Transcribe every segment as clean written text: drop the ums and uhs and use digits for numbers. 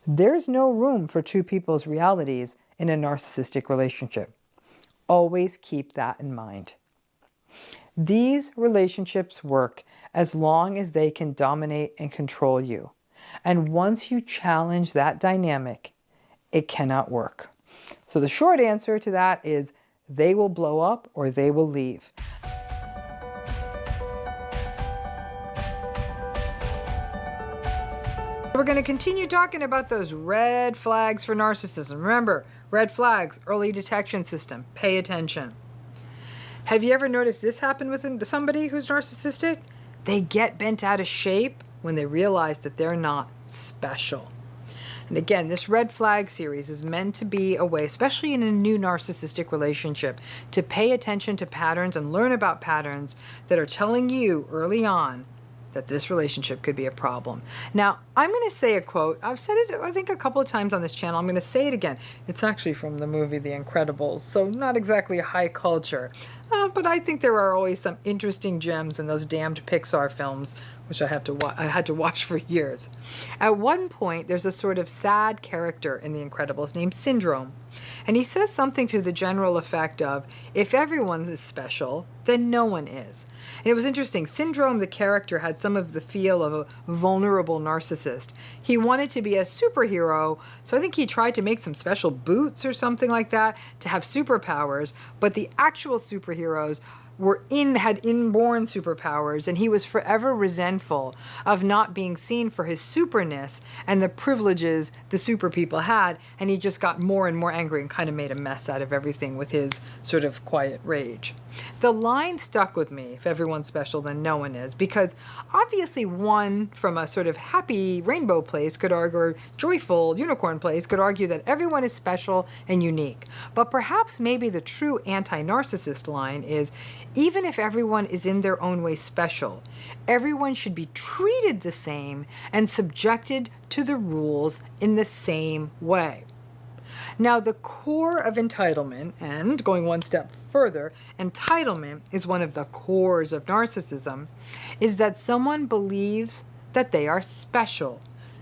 There's no room for two people's realities in a narcissistic relationship. Always keep that in mind. These relationships work as long as they can dominate and control you. And once you challenge that dynamic, it cannot work. So the short answer to that is they will blow up or they will leave. We're going to continue talking about those red flags for narcissism. Remember, red flags, early detection system, pay attention. Have you ever noticed this happen with somebody who's narcissistic? They get bent out of shape when they realize that they're not special. And again, this red flag series is meant to be a way, especially in a new narcissistic relationship, to pay attention to patterns and learn about patterns that are telling you early on that this relationship could be a problem. Now, I'm going to say a quote. I've said it, I think, a couple of times on this channel. I'm going to say it again. It's actually from the movie The Incredibles, so not exactly a high culture. But I think there are always some interesting gems in those damned Pixar films, which I had to watch for years. At one point, there's a sort of sad character in The Incredibles named Syndrome. And he says something to the general effect of, if everyone is special, then no one is. And it was interesting. Syndrome, the character, had some of the feel of a vulnerable narcissist. He wanted to be a superhero, so I think he tried to make some special boots or something like that to have superpowers, but the actual superheroes had inborn superpowers, and he was forever resentful of not being seen for his superness and the privileges the super people had, and he just got more and more angry and kind of made a mess out of everything with his sort of quiet rage. The line stuck with me, if everyone's special, then no one is, because obviously one from a sort of happy rainbow place could argue, or joyful unicorn place could argue that everyone is special and unique. But perhaps maybe the true anti-narcissist line is, even if everyone is in their own way special, everyone should be treated the same and subjected to the rules in the same way. Now, the core of entitlement, and going one step further, entitlement is one of the cores of narcissism, is that someone believes that they are special.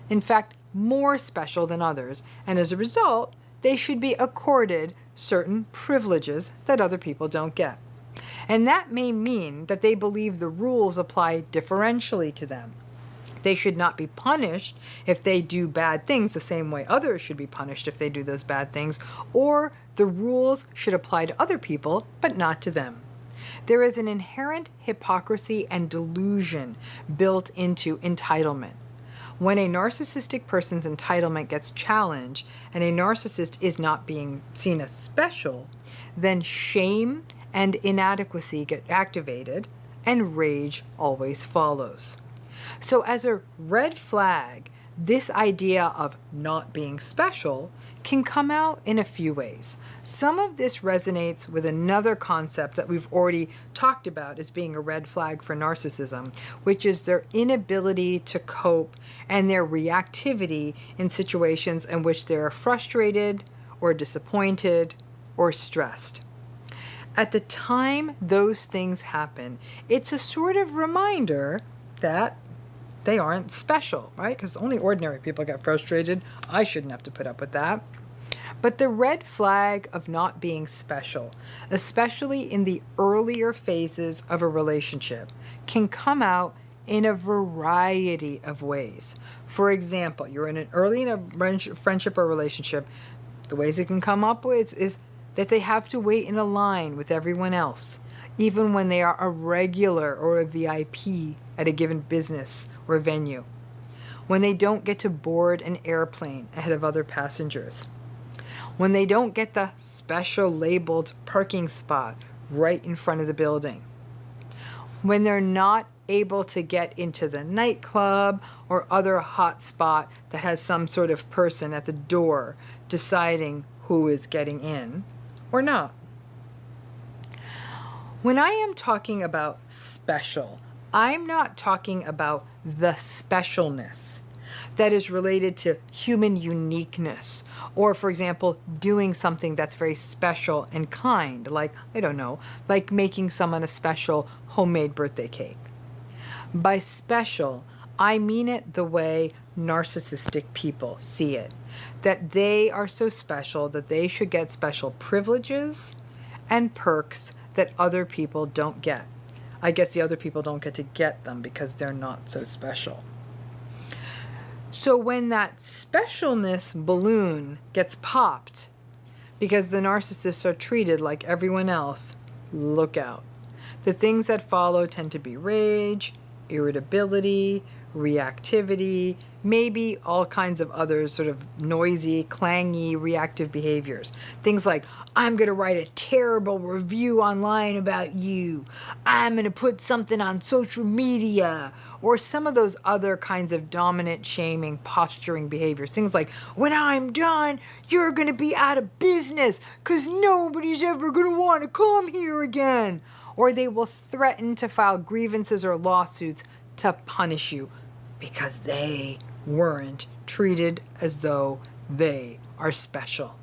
In fact, more special than others, and as a result, they should be accorded certain privileges that other people don't get. And that may mean that they believe the rules apply differentially to them. They should not be punished if they do bad things the same way others should be punished if they do those bad things, or the rules should apply to other people but not to them. There is an inherent hypocrisy and delusion built into entitlement. When a narcissistic person's entitlement gets challenged and a narcissist is not being seen as special, then shame and inadequacy get activated, and rage always follows. So as a red flag, this idea of not being special can come out in a few ways. Some of this resonates with another concept that we've already talked about as being a red flag for narcissism, which is their inability to cope and their reactivity in situations in which they're frustrated or disappointed or stressed. At the time those things happen, it's a sort of reminder that they aren't special, right? Because only ordinary people get frustrated. I shouldn't have to put up with that. But the red flag of not being special, especially in the earlier phases of a relationship, can come out in a variety of ways. For example, you're early in a friendship or relationship, the ways it can come up with is that they have to wait in a line with everyone else, even when they are a regular or a VIP at a given business or venue, when they don't get to board an airplane ahead of other passengers, when they don't get the special labeled parking spot right in front of the building, when they're not able to get into the nightclub or other hot spot that has some sort of person at the door deciding who is getting in or not. When I am talking about special, I'm not talking about the specialness that is related to human uniqueness, or, for example, doing something that's very special and kind, like, I don't know, like making someone a special homemade birthday cake. By special, I mean it the way narcissistic people see it. That they are so special that they should get special privileges and perks that other people don't get. I guess the other people don't get them because they're not so special. So when that specialness balloon gets popped because the narcissists are treated like everyone else, look out. The things that follow tend to be rage, irritability, reactivity, maybe all kinds of other sort of noisy, clangy, reactive behaviors. Things like, I'm going to write a terrible review online about you. I'm going to put something on social media. Or some of those other kinds of dominant, shaming, posturing behaviors. Things like, when I'm done, you're going to be out of business because nobody's ever going to want to come here again. Or they will threaten to file grievances or lawsuits to punish you because they weren't treated as though they are special.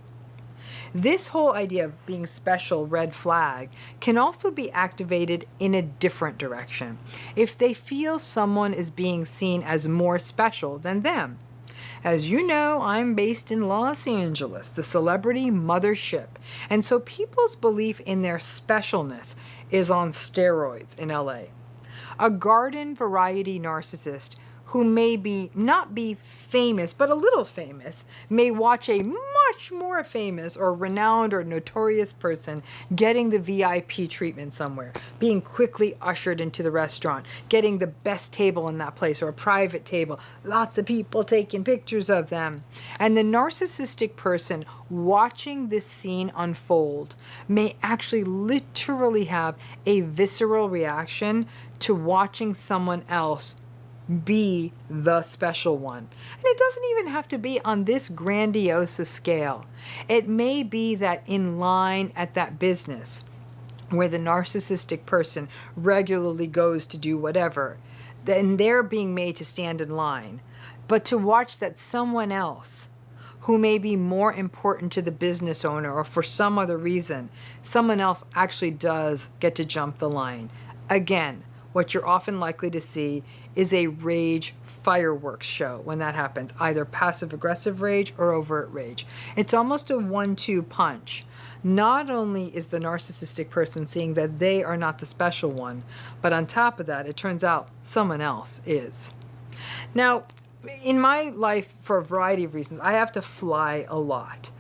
This whole idea of being special, red flag, can also be activated in a different direction if they feel someone is being seen as more special than them. As you know, I'm based in Los Angeles, the celebrity mothership, and so people's belief in their specialness is on steroids in LA. A garden variety narcissist who may not be famous, but a little famous, may watch a much more famous or renowned or notorious person getting the VIP treatment somewhere, being quickly ushered into the restaurant, getting the best table in that place or a private table, lots of people taking pictures of them. And the narcissistic person watching this scene unfold may actually literally have a visceral reaction to watching someone else be the special one. And it doesn't even have to be on this grandiose a scale. It may be that in line at that business where the narcissistic person regularly goes to do whatever, then they're being made to stand in line. But to watch that someone else who may be more important to the business owner or for some other reason, someone else actually does get to jump the line. Again, what you're often likely to see is a rage fireworks show when that happens, either passive-aggressive rage or overt rage. It's almost a 1-2 punch. Not only is the narcissistic person seeing that they are not the special one, but on top of that, it turns out someone else is. Now, in my life, for a variety of reasons, I have to fly a lot.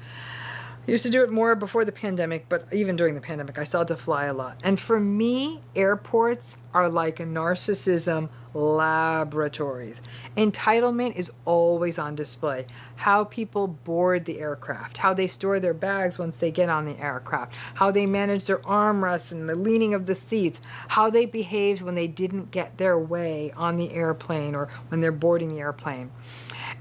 I used to do it more before the pandemic, but even during the pandemic, I still had to fly a lot. And for me, airports are like narcissism laboratories. Entitlement is always on display. How people board the aircraft, how they store their bags once they get on the aircraft, how they manage their armrests and the leaning of the seats, how they behaved when they didn't get their way on the airplane or when they're boarding the airplane.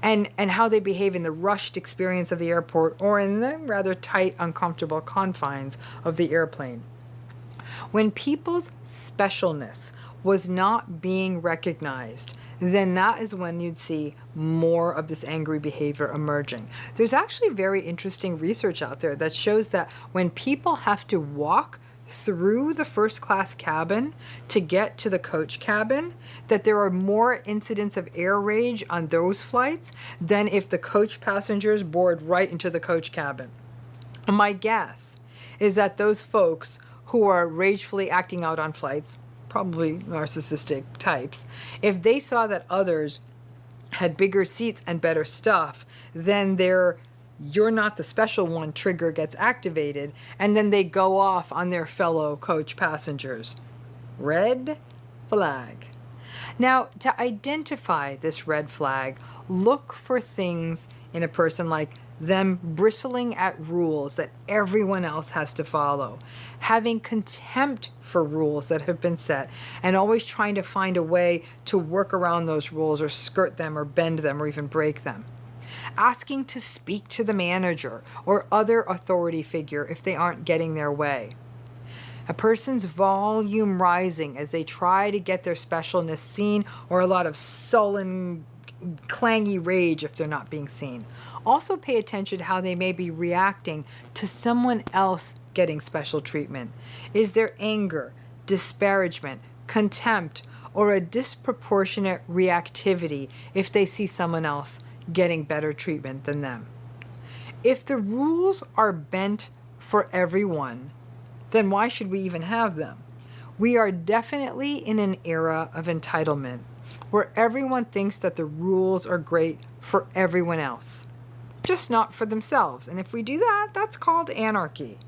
And how they behave in the rushed experience of the airport or in the rather tight, uncomfortable confines of the airplane. When people's specialness was not being recognized, then that is when you'd see more of this angry behavior emerging. There's actually very interesting research out there that shows that when people have to walk through the first class cabin to get to the coach cabin, that there are more incidents of air rage on those flights than if the coach passengers board right into the coach cabin. My guess is that those folks who are ragefully acting out on flights, probably narcissistic types, if they saw that others had bigger seats and better stuff, then their "you're not the special one" trigger gets activated, and then they go off on their fellow coach passengers. Red flag. Now, to identify this red flag, look for things in a person like them bristling at rules that everyone else has to follow, having contempt for rules that have been set, and always trying to find a way to work around those rules or skirt them or bend them or even break them. Asking to speak to the manager or other authority figure if they aren't getting their way. A person's volume rising as they try to get their specialness seen, or a lot of sullen, clangy rage if they're not being seen. Also pay attention to how they may be reacting to someone else getting special treatment. Is there anger, disparagement, contempt, or a disproportionate reactivity if they see someone else getting better treatment than them. If the rules are bent for everyone, then why should we even have them? We are definitely in an era of entitlement where everyone thinks that the rules are great for everyone else, just not for themselves. And if we do that, that's called anarchy.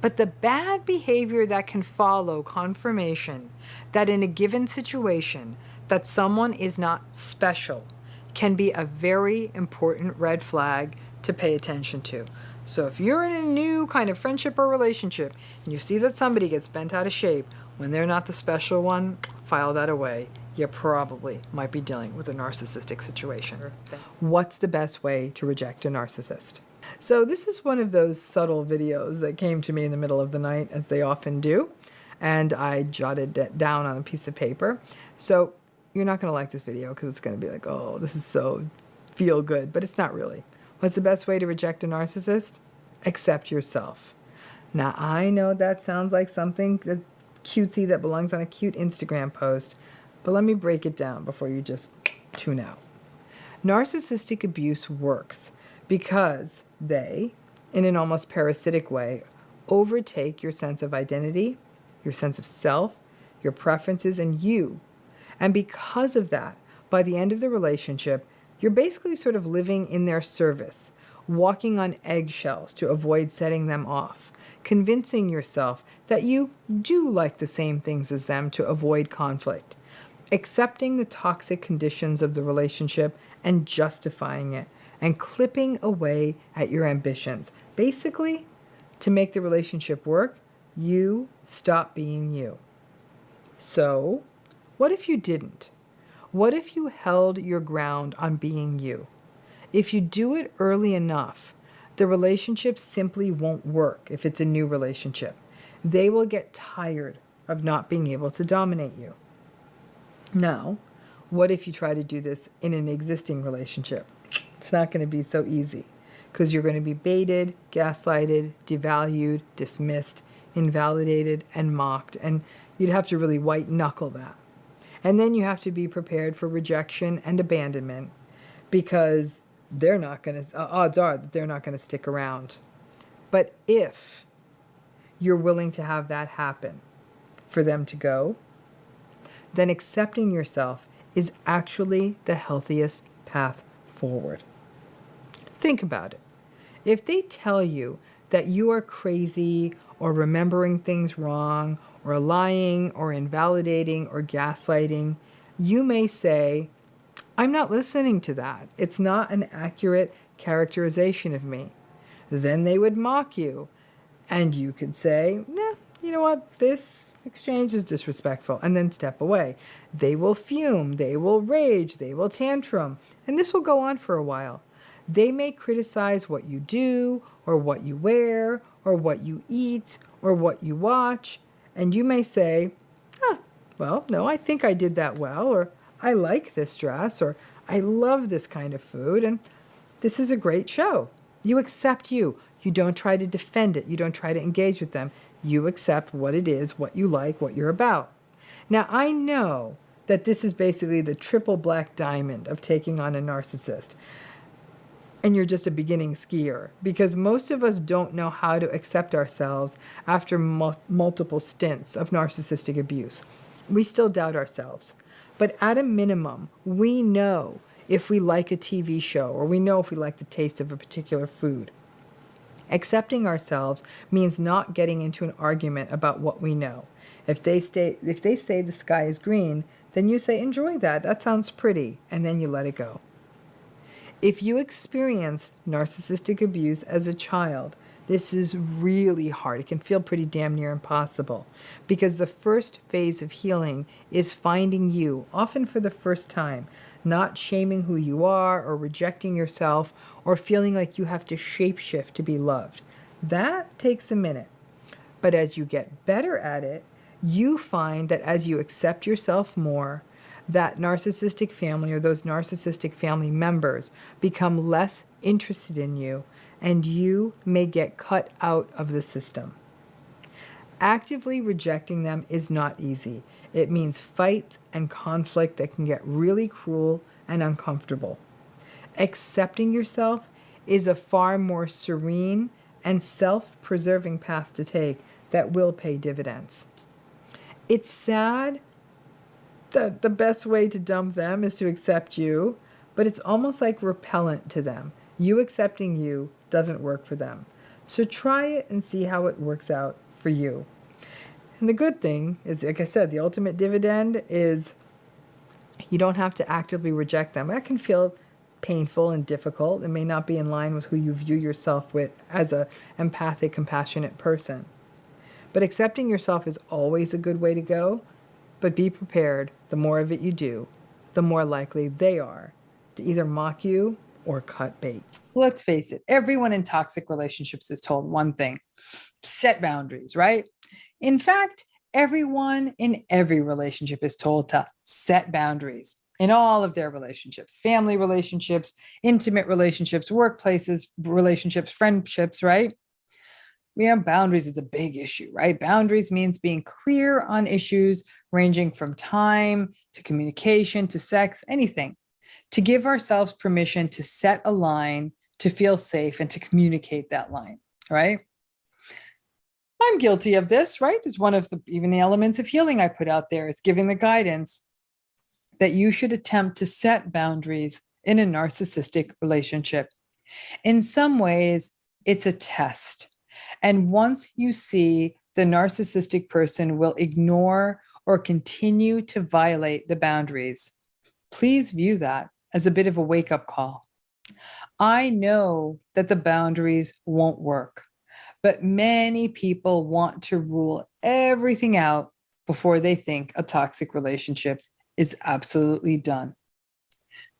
But the bad behavior that can follow confirmation that in a given situation that someone is not special can be a very important red flag to pay attention to. So if you're in a new kind of friendship or relationship and you see that somebody gets bent out of shape when they're not the special one, file that away. You probably might be dealing with a narcissistic situation. What's the best way to reject a narcissist? So this is one of those subtle videos that came to me in the middle of the night, as they often do, and I jotted it down on a piece of paper. So you're not going to like this video because it's going to be like, oh, this is so feel good, but it's not really. What's the best way to reject a narcissist? Accept yourself. Now, I know that sounds like something that cutesy that belongs on a cute Instagram post, but let me break it down before you just tune out. Narcissistic abuse works because they, in an almost parasitic way, overtake your sense of identity, your sense of self, your preferences, and you. And because of that, by the end of the relationship, you're basically sort of living in their service, walking on eggshells to avoid setting them off, convincing yourself that you do like the same things as them to avoid conflict, accepting the toxic conditions of the relationship and justifying it, and clipping away at your ambitions. Basically, to make the relationship work, you stop being you. So, what if you didn't? What if you held your ground on being you? If you do it early enough, the relationship simply won't work if it's a new relationship. They will get tired of not being able to dominate you. Now, what if you try to do this in an existing relationship? It's not going to be so easy because you're going to be baited, gaslighted, devalued, dismissed, invalidated, and mocked, and you'd have to really white knuckle that. And then you have to be prepared for rejection and abandonment because they're not going to, odds are that they're not going to stick around. But if you're willing to have that happen for them to go, then accepting yourself is actually the healthiest path forward. Think about it. If they tell you that you are crazy or remembering things wrong or lying or invalidating or gaslighting, you may say, I'm not listening to that. It's not an accurate characterization of me. Then they would mock you. And you could say, nah, you know what, this exchange is disrespectful, and then step away. They will fume, they will rage, they will tantrum, and this will go on for a while. They may criticize what you do, or what you wear, or what you eat, or what you watch, and you may say, well, no, I think I did that well, or I like this dress, or I love this kind of food, and this is a great show. You accept you. You don't try to defend it. You don't try to engage with them. You accept what it is, what you like, what you're about. Now, I know that this is basically the triple black diamond of taking on a narcissist. And you're just a beginning skier because most of us don't know how to accept ourselves after multiple stints of narcissistic abuse. We still doubt ourselves. But at a minimum, we know if we like a TV show or we know if we like the taste of a particular food. Accepting ourselves means not getting into an argument about what we know. If they say the sky is green, then you say, enjoy that. That sounds pretty. And then you let it go. If you experienced narcissistic abuse as a child, this is really hard. It can feel pretty damn near impossible because the first phase of healing is finding you, often for the first time, not shaming who you are or rejecting yourself or feeling like you have to shapeshift to be loved. That takes a minute. But as you get better at it, you find that as you accept yourself more, that narcissistic family or those narcissistic family members become less interested in you and you may get cut out of the system. Actively rejecting them is not easy. It means fights and conflict that can get really cruel and uncomfortable. Accepting yourself is a far more serene and self-preserving path to take that will pay dividends. It's sad that the best way to dump them is to accept you, but it's almost like repellent to them. You accepting you doesn't work for them. So try it and see how it works out for you. And the good thing is, like I said, the ultimate dividend is you don't have to actively reject them. That can feel painful and difficult. It may not be in line with who you view yourself with as an empathic, compassionate person. But accepting yourself is always a good way to go. But be prepared, the more of it you do, the more likely they are to either mock you or cut bait. So let's face it, everyone in toxic relationships is told one thing: set boundaries, right? In fact, everyone in every relationship is told to set boundaries in all of their relationships, family relationships, intimate relationships, workplaces, relationships, friendships, right? Boundaries is a big issue, right? Boundaries means being clear on issues ranging from time to communication to sex, anything, to give ourselves permission to set a line, to feel safe, and to communicate that line, right? I'm guilty of this, right? It's one of even the elements of healing I put out there is giving the guidance that you should attempt to set boundaries in a narcissistic relationship. In some ways, it's a test. And once you see the narcissistic person will ignore or continue to violate the boundaries, please view that as a bit of a wake-up call. I know that the boundaries won't work, but many people want to rule everything out before they think a toxic relationship is absolutely done.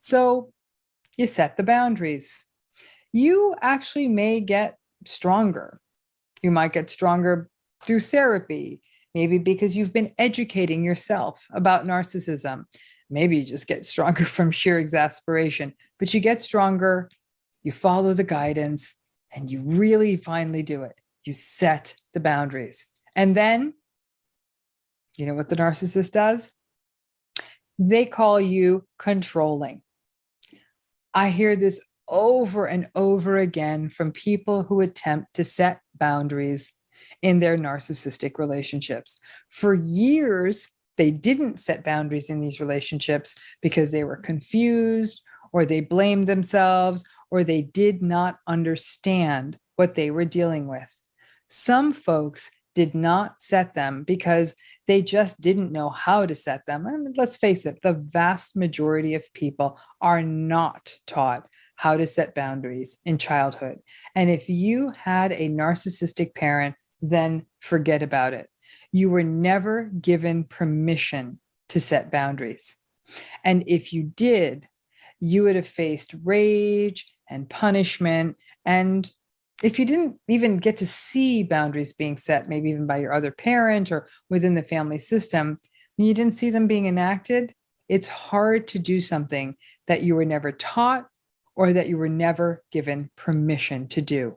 So you set the boundaries. You actually may get stronger. You might get stronger through therapy, maybe because you've been educating yourself about narcissism. Maybe you just get stronger from sheer exasperation, but you get stronger, you follow the guidance, and you really finally do it. You set the boundaries. And then, you know what the narcissist does? They call you controlling. I hear this over and over again from people who attempt to set boundaries in their narcissistic relationships. For years, they didn't set boundaries in these relationships because they were confused, or they blamed themselves, or they did not understand what they were dealing with. Some folks did not set them because they just didn't know how to set them. And let's face it, the vast majority of people are not taught how to set boundaries in childhood. And if you had a narcissistic parent, then forget about it. You were never given permission to set boundaries. And if you did, you would have faced rage and punishment. And if you didn't even get to see boundaries being set, maybe even by your other parent or within the family system, when you didn't see them being enacted, it's hard to do something that you were never taught or that you were never given permission to do.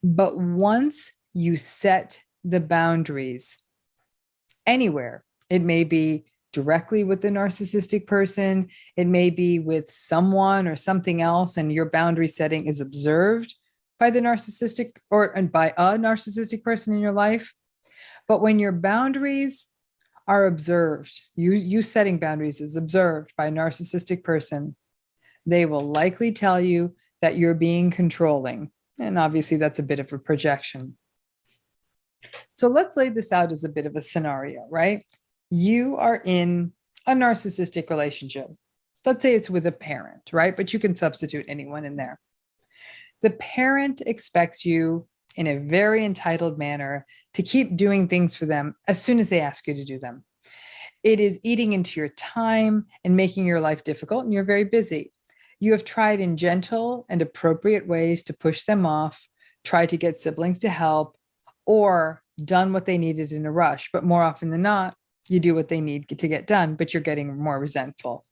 But once you set the boundaries anywhere, it may be directly with the narcissistic person, it may be with someone or something else, and your boundary setting is observed by the narcissistic and by a narcissistic person in your life. But when your boundaries are observed, you setting boundaries is observed by a narcissistic person, they will likely tell you that you're being controlling. And obviously that's a bit of a projection. So let's lay this out as a bit of a scenario, right? You are in a narcissistic relationship. Let's say it's with a parent, right? But you can substitute anyone in there. The parent expects you in a very entitled manner to keep doing things for them as soon as they ask you to do them. It is eating into your time and making your life difficult, and you're very busy. You have tried in gentle and appropriate ways to push them off, tried to get siblings to help, or done what they needed in a rush. But more often than not, you do what they need to get done, but you're getting more resentful.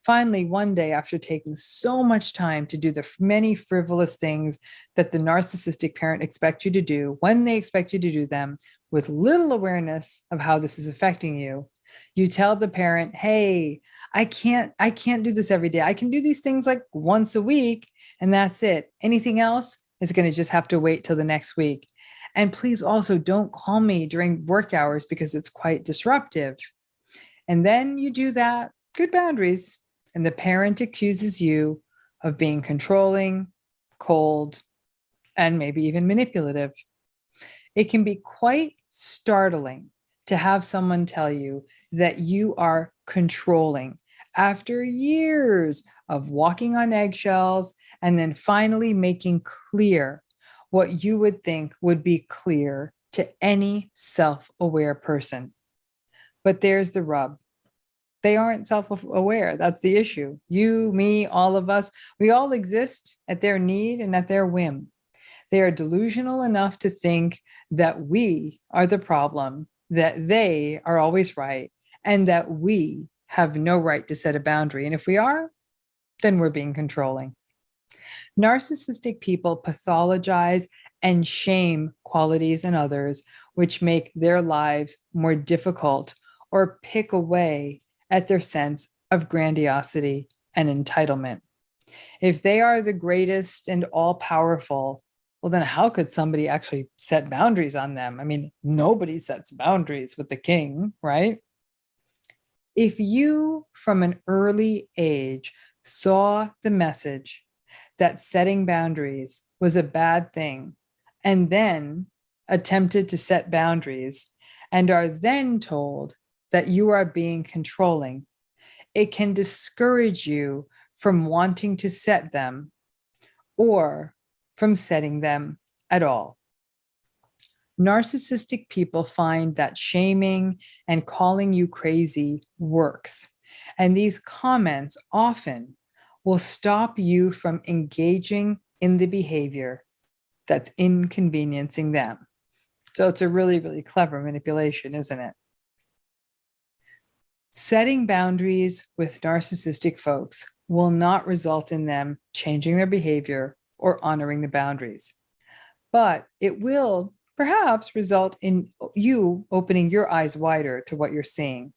Finally, one day, after taking so much time to do the many frivolous things that the narcissistic parent expects you to do, when they expect you to do them, with little awareness of how this is affecting you, you tell the parent, hey, I can't do this every day. I can do these things like once a week, and that's it. Anything else is going to just have to wait till the next week. And please also don't call me during work hours because it's quite disruptive. And then you do that, good boundaries, and the parent accuses you of being controlling, cold, and maybe even manipulative. It can be quite startling to have someone tell you that you are controlling after years of walking on eggshells and then finally making clear what you would think would be clear to any self-aware person. But there's the rub. They aren't self-aware. That's the issue. You, me, all of us, we all exist at their need and at their whim. They are delusional enough to think that we are the problem, that they are always right, and that we have no right to set a boundary. And if we are, then we're being controlling. Narcissistic people pathologize and shame qualities in others, which make their lives more difficult or pick away at their sense of grandiosity and entitlement. If they are the greatest and all-powerful, well, then how could somebody actually set boundaries on them? I mean, nobody sets boundaries with the king, right? If you, from an early age, saw the message that setting boundaries was a bad thing, and then attempted to set boundaries, and are then told that you are being controlling, it can discourage you from wanting to set them or from setting them at all. Narcissistic people find that shaming and calling you crazy works, and these comments often will stop you from engaging in the behavior that's inconveniencing them. So it's a really, really clever manipulation, isn't it? Setting boundaries with narcissistic folks will not result in them changing their behavior or honoring the boundaries, but it will perhaps result in you opening your eyes wider to what you're seeing.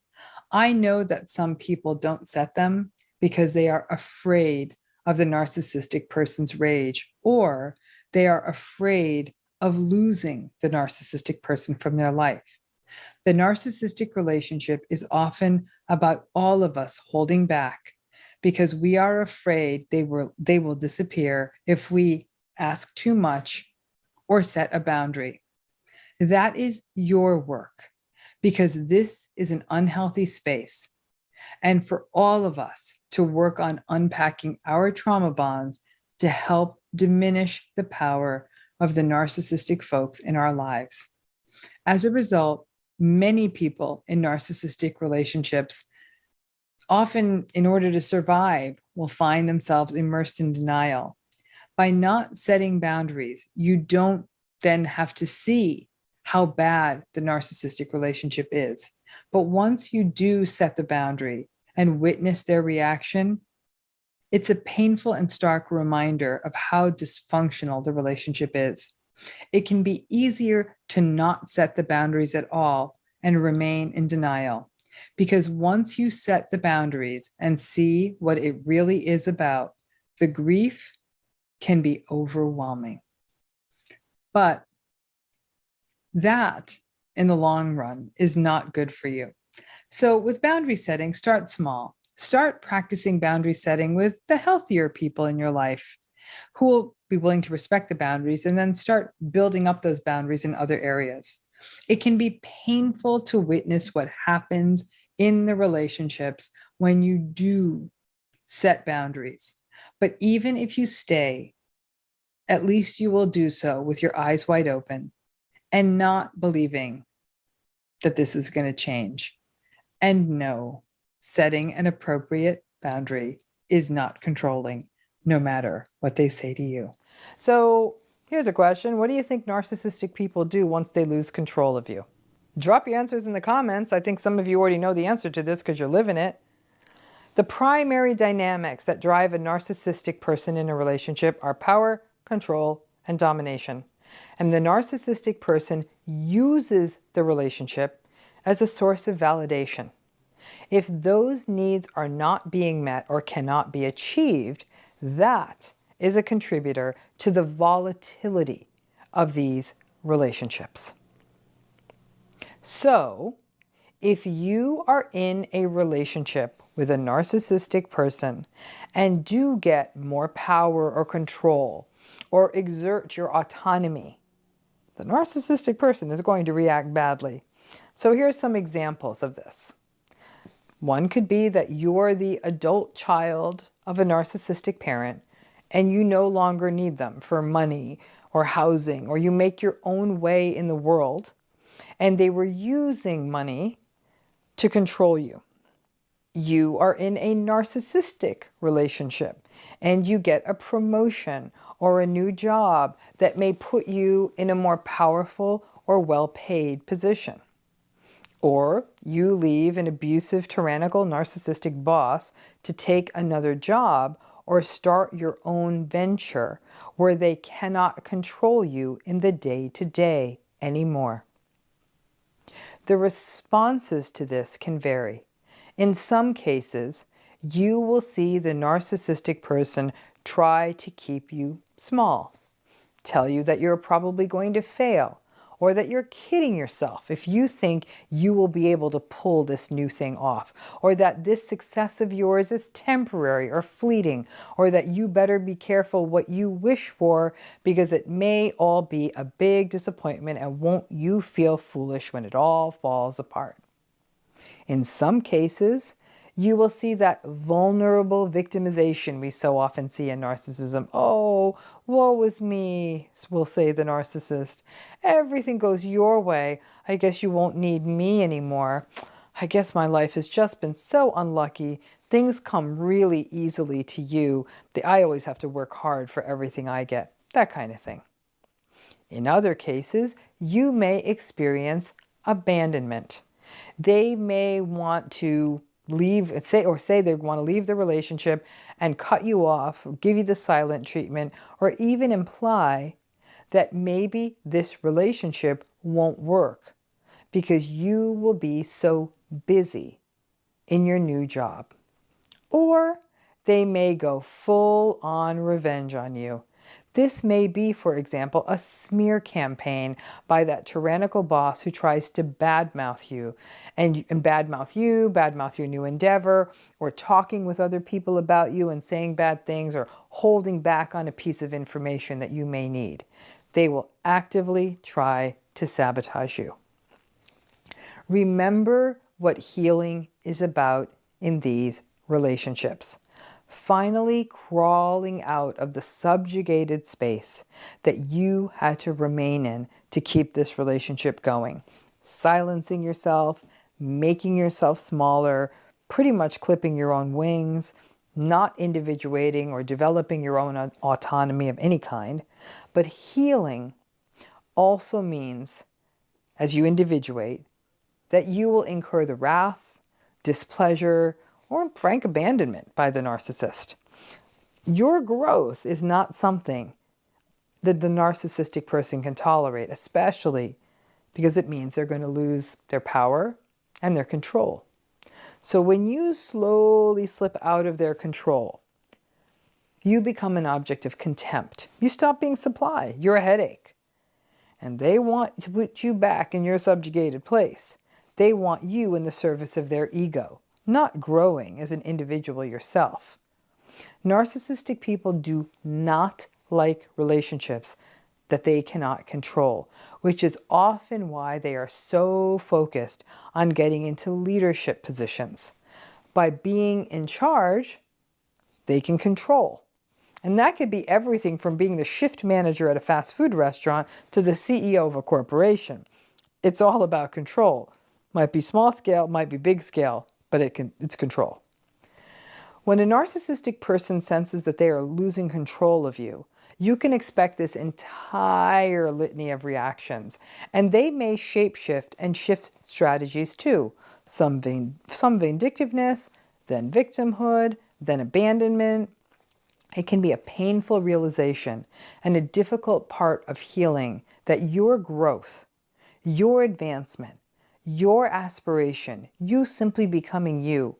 I know that some people don't set them because they are afraid of the narcissistic person's rage, or they are afraid of losing the narcissistic person from their life. The narcissistic relationship is often about all of us holding back because we are afraid they will disappear if we ask too much or set a boundary. That is your work, because this is an unhealthy space. And for all of us to work on unpacking our trauma bonds to help diminish the power of the narcissistic folks in our lives. As a result, many people in narcissistic relationships, often in order to survive, will find themselves immersed in denial. By not setting boundaries, you don't then have to see how bad the narcissistic relationship is. But once you do set the boundary and witness their reaction, it's a painful and stark reminder of how dysfunctional the relationship is. It can be easier to not set the boundaries at all and remain in denial, because once you set the boundaries and see what it really is about, the grief can be overwhelming. But that, in the long run, is not good for you. So with boundary setting, start small. Start practicing boundary setting with the healthier people in your life who will be willing to respect the boundaries, and then start building up those boundaries in other areas. It can be painful to witness what happens in the relationships when you do set boundaries. But even if you stay, at least you will do so with your eyes wide open and not believing that this is going to change. And no, setting an appropriate boundary is not controlling, no matter what they say to you. So here's a question. What do you think narcissistic people do once they lose control of you? Drop your answers in the comments. I think some of you already know the answer to this because you're living it. The primary dynamics that drive a narcissistic person in a relationship are power, control, and domination. And the narcissistic person uses the relationship as a source of validation. If those needs are not being met or cannot be achieved, that is a contributor to the volatility of these relationships. So, if you are in a relationship with a narcissistic person and do get more power or control or exert your autonomy, the narcissistic person is going to react badly. So here's some examples of this. One could be that you're the adult child of a narcissistic parent and you no longer need them for money or housing, or you make your own way in the world and they were using money to control you. You are in a narcissistic relationship and you get a promotion or a new job that may put you in a more powerful or well-paid position. Or you leave an abusive, tyrannical, narcissistic boss to take another job or start your own venture where they cannot control you in the day-to-day anymore. The responses to this can vary. In some cases, you will see the narcissistic person try to keep you small, tell you that you're probably going to fail, or that you're kidding yourself if you think you will be able to pull this new thing off, or that this success of yours is temporary or fleeting, or that you better be careful what you wish for because it may all be a big disappointment and won't you feel foolish when it all falls apart. In some cases, you will see that vulnerable victimization we so often see in narcissism. Oh, woe is me, will say the narcissist. Everything goes your way. I guess you won't need me anymore. I guess my life has just been so unlucky. Things come really easily to you. I always have to work hard for everything I get. That kind of thing. In other cases, you may experience abandonment. They may want to leave, say they want to leave the relationship and cut you off, or give you the silent treatment, or even imply that maybe this relationship won't work because you will be so busy in your new job. Or they may go full on revenge on you. This may be, for example, a smear campaign by that tyrannical boss who tries to badmouth you and badmouth your new endeavor, or talking with other people about you and saying bad things, or holding back on a piece of information that you may need. They will actively try to sabotage you. Remember what healing is about in these relationships. Finally crawling out of the subjugated space that you had to remain in to keep this relationship going. Silencing yourself, making yourself smaller, pretty much clipping your own wings, not individuating or developing your own autonomy of any kind. But healing also means, as you individuate, that you will incur the wrath, displeasure, or frank abandonment by the narcissist. Your growth is not something that the narcissistic person can tolerate, especially because it means they're going to lose their power and their control. So when you slowly slip out of their control, you become an object of contempt. You stop being supply. You're a headache. And they want to put you back in your subjugated place. They want you in the service of their ego, not growing as an individual yourself. Narcissistic people do not like relationships that they cannot control, which is often why they are so focused on getting into leadership positions. By being in charge, they can control. And that could be everything from being the shift manager at a fast food restaurant to the CEO of a corporation. It's all about control. Might be small scale, might be big scale, but it's control. When a narcissistic person senses that they are losing control of you, you can expect this entire litany of reactions, and they may shapeshift and shift strategies too. Some vindictiveness, then victimhood, then abandonment. It can be a painful realization and a difficult part of healing that your growth, your advancement, your aspiration, you simply becoming you,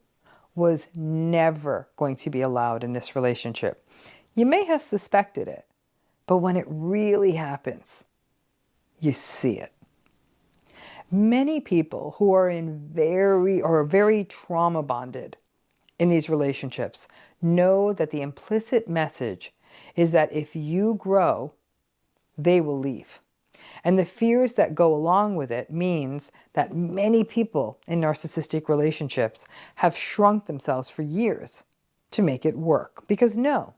was never going to be allowed in this relationship. You may have suspected it, but when it really happens, you see it. Many people who are very trauma bonded in these relationships know that the implicit message is that if you grow, they will leave. And the fears that go along with it means that many people in narcissistic relationships have shrunk themselves for years to make it work. Because no,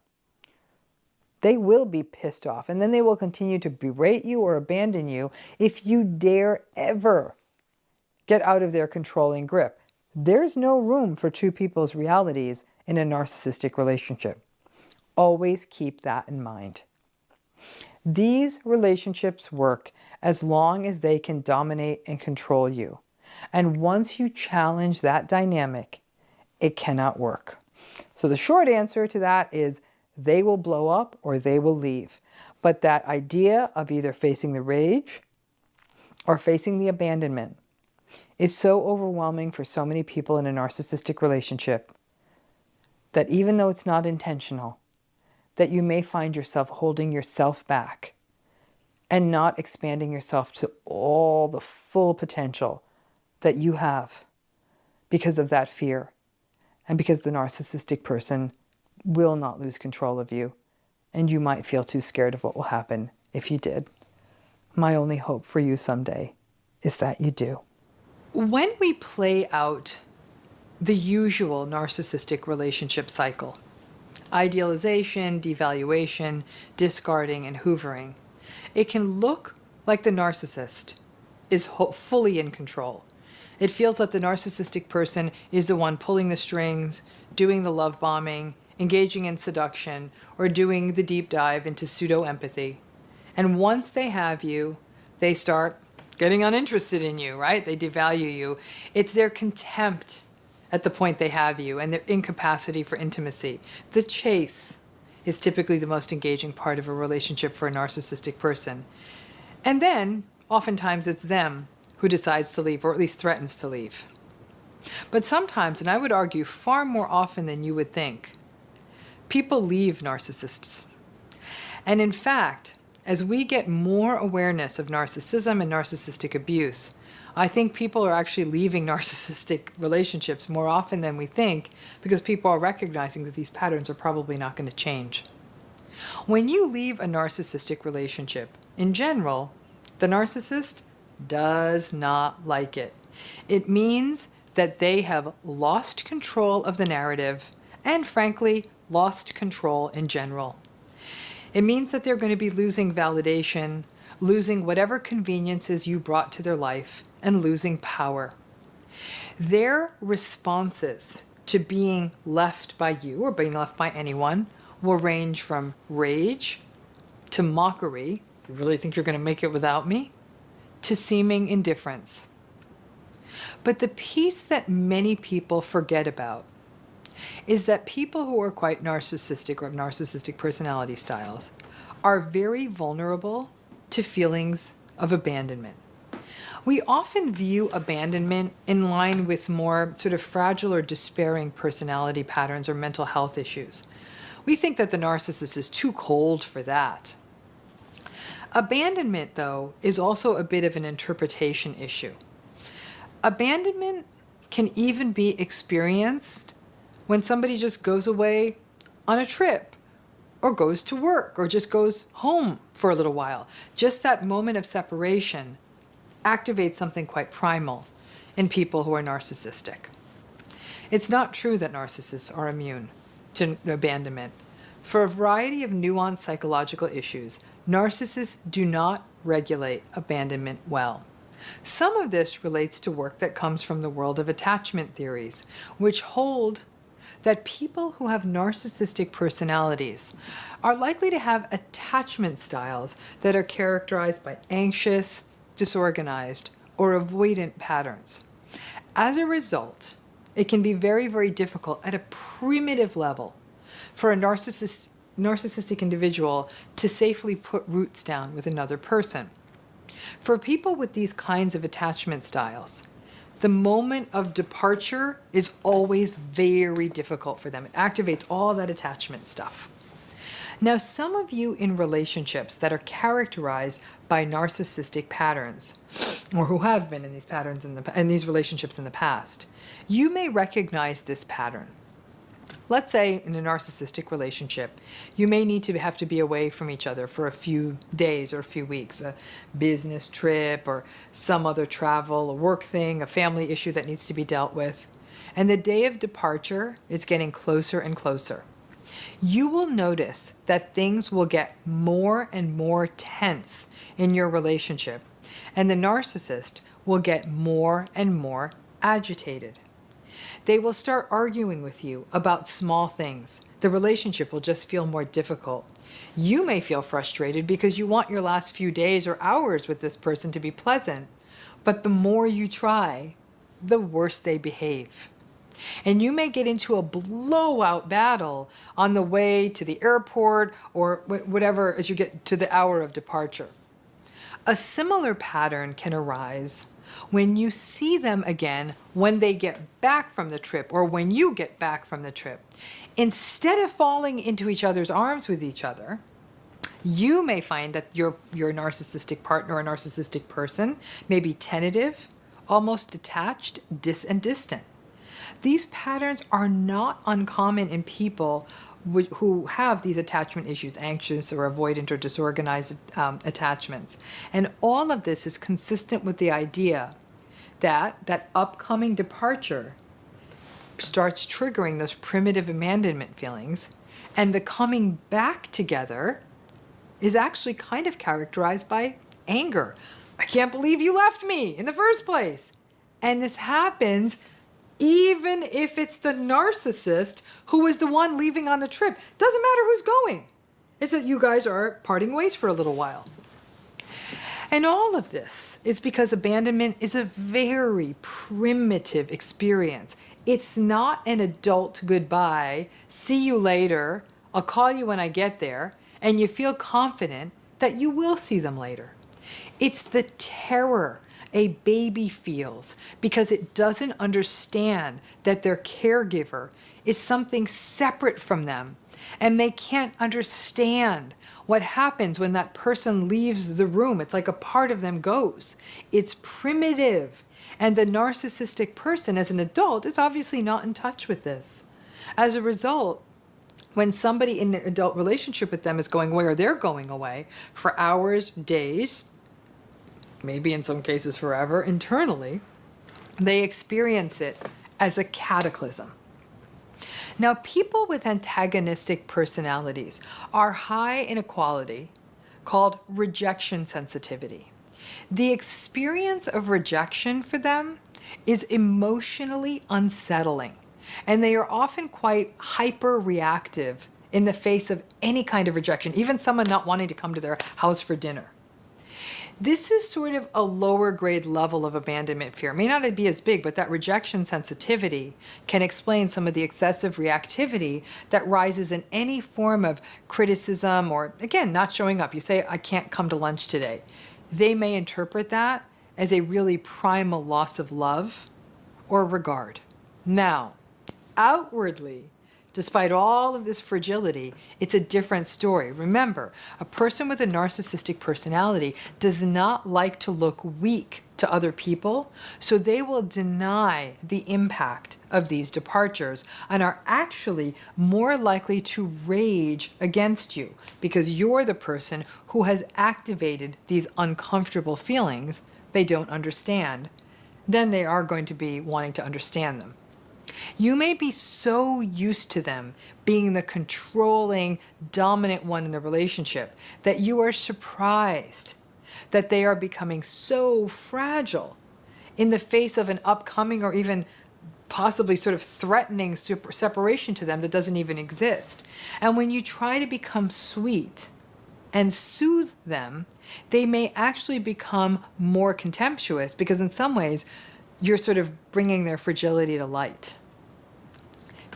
they will be pissed off, and then they will continue to berate you or abandon you if you dare ever get out of their controlling grip. There's no room for two people's realities in a narcissistic relationship. Always keep that in mind. These relationships work as long as they can dominate and control you. And once you challenge that dynamic, it cannot work. So the short answer to that is they will blow up or they will leave. But that idea of either facing the rage or facing the abandonment is so overwhelming for so many people in a narcissistic relationship that even though it's not intentional, that you may find yourself holding yourself back and not expanding yourself to all the full potential that you have because of that fear and because the narcissistic person will not lose control of you, and you might feel too scared of what will happen if you did. My only hope for you someday is that you do. When we play out the usual narcissistic relationship cycle, idealization, devaluation, discarding, and hoovering, it can look like the narcissist is fully in control. It feels like the narcissistic person is the one pulling the strings, doing the love bombing, engaging in seduction, or doing the deep dive into pseudo-empathy. And once they have you, they start getting uninterested in you, right? They devalue you. It's their contempt at the point they have you and their incapacity for intimacy. The chase is typically the most engaging part of a relationship for a narcissistic person. And then, oftentimes, it's them who decides to leave, or at least threatens to leave. But sometimes, and I would argue far more often than you would think, people leave narcissists. And in fact, as we get more awareness of narcissism and narcissistic abuse, I think people are actually leaving narcissistic relationships more often than we think because people are recognizing that these patterns are probably not going to change. When you leave a narcissistic relationship, in general, the narcissist does not like it. It means that they have lost control of the narrative and, frankly, lost control in general. It means that they're going to be losing validation, losing whatever conveniences you brought to their life, and losing power. Their responses to being left by you or being left by anyone will range from rage to mockery, you really think you're going to make it without me, to seeming indifference. But the piece that many people forget about is that people who are quite narcissistic or have narcissistic personality styles are very vulnerable to feelings of abandonment. We often view abandonment in line with more sort of fragile or despairing personality patterns or mental health issues. We think that the narcissist is too cold for that. Abandonment, though, is also a bit of an interpretation issue. Abandonment can even be experienced when somebody just goes away on a trip or goes to work or just goes home for a little while. Just that moment of separation activates something quite primal in people who are narcissistic. It's not true that narcissists are immune to abandonment. For a variety of nuanced psychological issues, narcissists do not regulate abandonment well. Some of this relates to work that comes from the world of attachment theories, which hold that people who have narcissistic personalities are likely to have attachment styles that are characterized by anxious, disorganized, or avoidant patterns. As a result, It can be very, very difficult at a primitive level for a narcissistic individual to safely put roots down with another person. For people with these kinds of attachment styles, the moment of departure is always very difficult for them. It activates all that attachment stuff. Now, some of you in relationships that are characterized by narcissistic patterns, or who have been in these patterns in these relationships in the past, you may recognize this pattern. Let's say in a narcissistic relationship, you may need to have to be away from each other for a few days or a few weeks, a business trip or some other travel, a work thing, a family issue that needs to be dealt with. And the day of departure is getting closer and closer. You will notice that things will get more and more tense in your relationship, and the narcissist will get more and more agitated. They will start arguing with you about small things. The relationship will just feel more difficult. You may feel frustrated because you want your last few days or hours with this person to be pleasant, but the more you try, the worse they behave. And you may get into a blowout battle on the way to the airport or whatever as you get to the hour of departure. A similar pattern can arise when you see them again when they get back from the trip or when you get back from the trip. Instead of falling into each other's arms with each other, you may find that your narcissistic partner or narcissistic person may be tentative, almost detached, distant. These patterns are not uncommon in people who have these attachment issues, anxious or avoidant or disorganized attachments. And all of this is consistent with the idea that upcoming departure starts triggering those primitive abandonment feelings, and the coming back together is actually kind of characterized by anger. I can't believe you left me in the first place. And this happens even if it's the narcissist who is the one leaving on the trip. Doesn't matter who's going. It's that you guys are parting ways for a little while. And all of this is because abandonment is a very primitive experience. It's not an adult goodbye, see you later, I'll call you when I get there, and you feel confident that you will see them later. It's the terror a baby feels because it doesn't understand that their caregiver is something separate from them, and they can't understand what happens when that person leaves the room. It's like a part of them goes. It's primitive, and the narcissistic person as an adult is obviously not in touch with this. As a result, when somebody in an adult relationship with them is going away, or they're going away for hours, days, maybe in some cases forever, internally, they experience it as a cataclysm. Now, people with antagonistic personalities are high in a quality called rejection sensitivity. The experience of rejection for them is emotionally unsettling, and they are often quite hyper-reactive in the face of any kind of rejection, even someone not wanting to come to their house for dinner. This is sort of a lower grade level of abandonment fear. It may not be as big, but that rejection sensitivity can explain some of the excessive reactivity that rises in any form of criticism or, again, not showing up. You say, I can't come to lunch today. They may interpret that as a really primal loss of love or regard. Now, outwardly, despite all of this fragility, it's a different story. Remember, a person with a narcissistic personality does not like to look weak to other people, so they will deny the impact of these departures and are actually more likely to rage against you because you're the person who has activated these uncomfortable feelings they don't understand. Then they are going to be wanting to understand them. You may be so used to them being the controlling, dominant one in the relationship that you are surprised that they are becoming so fragile in the face of an upcoming or even possibly sort of threatening separation to them that doesn't even exist. And when you try to become sweet and soothe them, they may actually become more contemptuous because in some ways you're sort of bringing their fragility to light.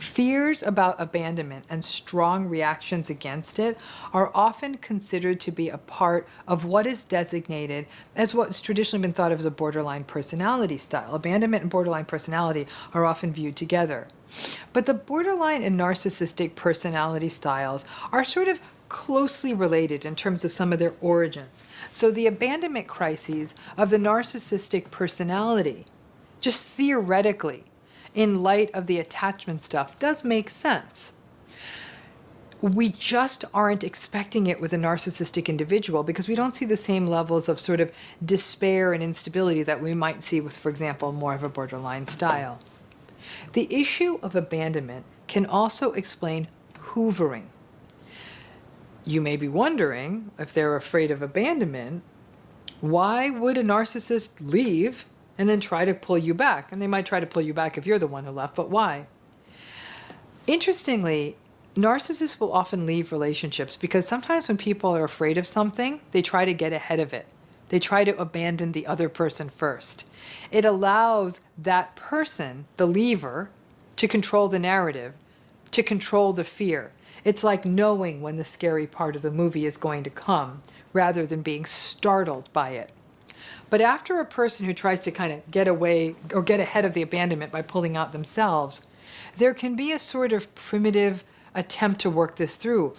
Fears about abandonment and strong reactions against it are often considered to be a part of what is designated as what's traditionally been thought of as a borderline personality style. Abandonment and borderline personality are often viewed together. But the borderline and narcissistic personality styles are sort of closely related in terms of some of their origins. So the abandonment crises of the narcissistic personality, just theoretically, in light of the attachment stuff, does make sense. We just aren't expecting it with a narcissistic individual because we don't see the same levels of sort of despair and instability that we might see with, for example, more of a borderline style. The issue of abandonment can also explain hoovering. You may be wondering, if they're afraid of abandonment, why would a narcissist leave and then try to pull you back? And they might try to pull you back if you're the one who left, but why? Interestingly, narcissists will often leave relationships because sometimes when people are afraid of something, they try to get ahead of it. They try to abandon the other person first. It allows that person, the leaver, to control the narrative, to control the fear. It's like knowing when the scary part of the movie is going to come, rather than being startled by it. But after a person who tries to kind of get away or get ahead of the abandonment by pulling out themselves, there can be a sort of primitive attempt to work this through.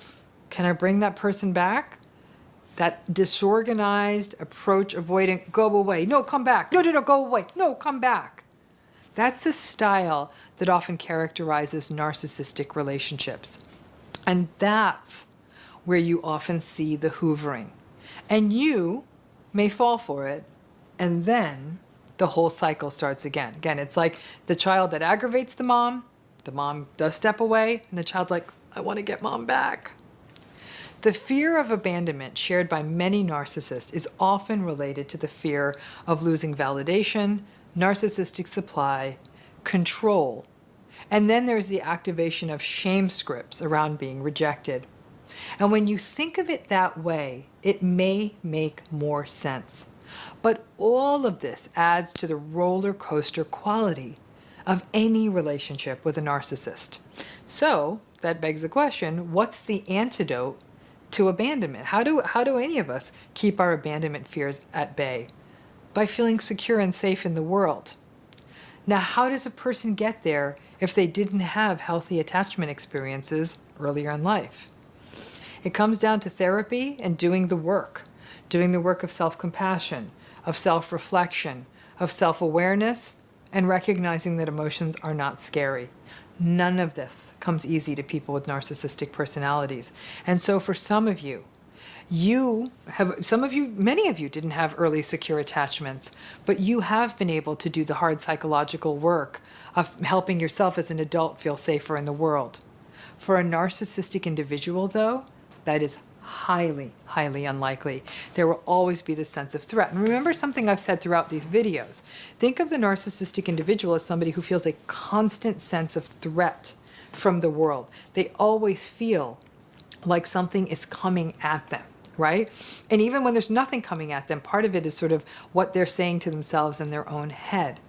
Can I bring that person back? That disorganized approach, avoiding, go away, no, come back, no, go away, no, come back. That's the style that often characterizes narcissistic relationships. And that's where you often see the hoovering. And you may fall for it, and then the whole cycle starts again. Again, it's like the child that aggravates the mom does step away, and the child's like, I want to get mom back. The fear of abandonment shared by many narcissists is often related to the fear of losing validation, narcissistic supply, control, and then there's the activation of shame scripts around being rejected. And when you think of it that way, it may make more sense. But all of this adds to the roller coaster quality of any relationship with a narcissist. So that begs the question, what's the antidote to abandonment? How do any of us keep our abandonment fears at bay? By feeling secure and safe in the world. Now, how does a person get there if they didn't have healthy attachment experiences earlier in life? It comes down to therapy and doing the work of self-compassion, of self-reflection, of self-awareness, and recognizing that emotions are not scary. None of this comes easy to people with narcissistic personalities. And so for some of you, many of you didn't have early secure attachments, but you have been able to do the hard psychological work of helping yourself as an adult feel safer in the world. For a narcissistic individual, though, that is highly, highly unlikely. There will always be this sense of threat. And remember something I've said throughout these videos. Think of the narcissistic individual as somebody who feels a constant sense of threat from the world. They always feel like something is coming at them, right? And even when there's nothing coming at them, part of it is sort of what they're saying to themselves in their own head.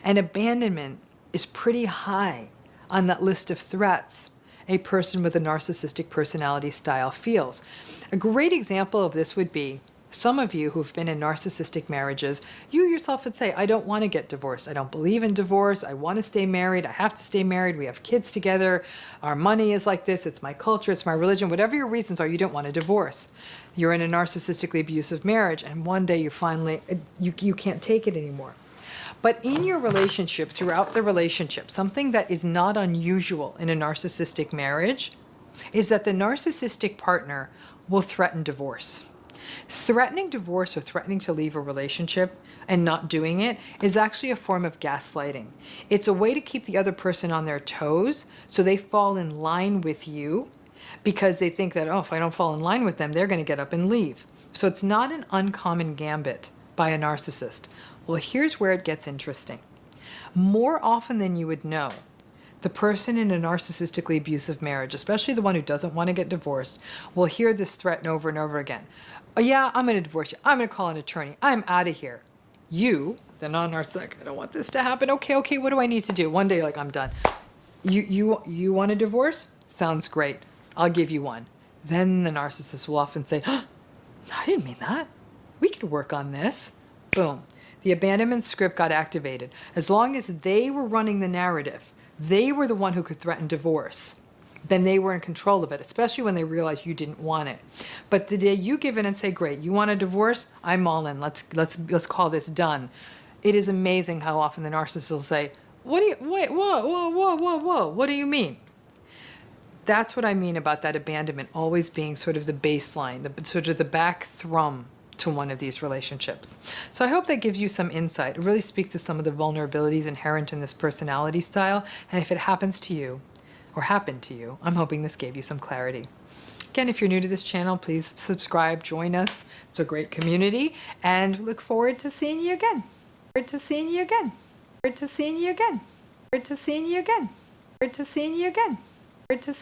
And abandonment is pretty high on that list of threats a person with a narcissistic personality style feels. A great example of this would be some of you who've been in narcissistic marriages, you yourself would say, I don't want to get divorced. I don't believe in divorce. I want to stay married. I have to stay married. We have kids together. Our money is like this. It's my culture. It's my religion. Whatever your reasons are, you don't want a divorce. You're in a narcissistically abusive marriage, and one day you finally, you can't take it anymore. But in your relationship, throughout the relationship, something that is not unusual in a narcissistic marriage is that the narcissistic partner will threaten divorce. Threatening divorce or threatening to leave a relationship and not doing it is actually a form of gaslighting. It's a way to keep the other person on their toes so they fall in line with you because they think that, oh, if I don't fall in line with them, they're going to get up and leave. So it's not an uncommon gambit by a narcissist. Well, here's where it gets interesting. More often than you would know, the person in a narcissistically abusive marriage, especially the one who doesn't want to get divorced, will hear this threat over and over again. Oh, yeah, I'm going to divorce you. I'm going to call an attorney. I'm out of here. You, the non-narcissistic, I don't want this to happen. Okay, what do I need to do? One day you're like, I'm done. You want a divorce? Sounds great. I'll give you one. Then the narcissist will often say, oh, I didn't mean that. We could work on this. Boom. The abandonment script got activated. As long as they were running the narrative, they were the one who could threaten divorce, then they were in control of it, especially when they realized you didn't want it. But the day you give in and say, great, you want a divorce? I'm all in. Let's call this done. It is amazing how often the narcissist will say, whoa, what do you mean? That's what I mean about that abandonment always being sort of the baseline, sort of the back thrum to one of these relationships. So I hope that gives you some insight. It really speaks to some of the vulnerabilities inherent in this personality style. And if it happens to you, or happened to you, I'm hoping this gave you some clarity. Again, if you're new to this channel, please subscribe, join us. It's a great community, and look forward to seeing you again. Forward to seeing you again. Forward to seeing you again. Forward to seeing you again. Forward to seeing you again. Forward to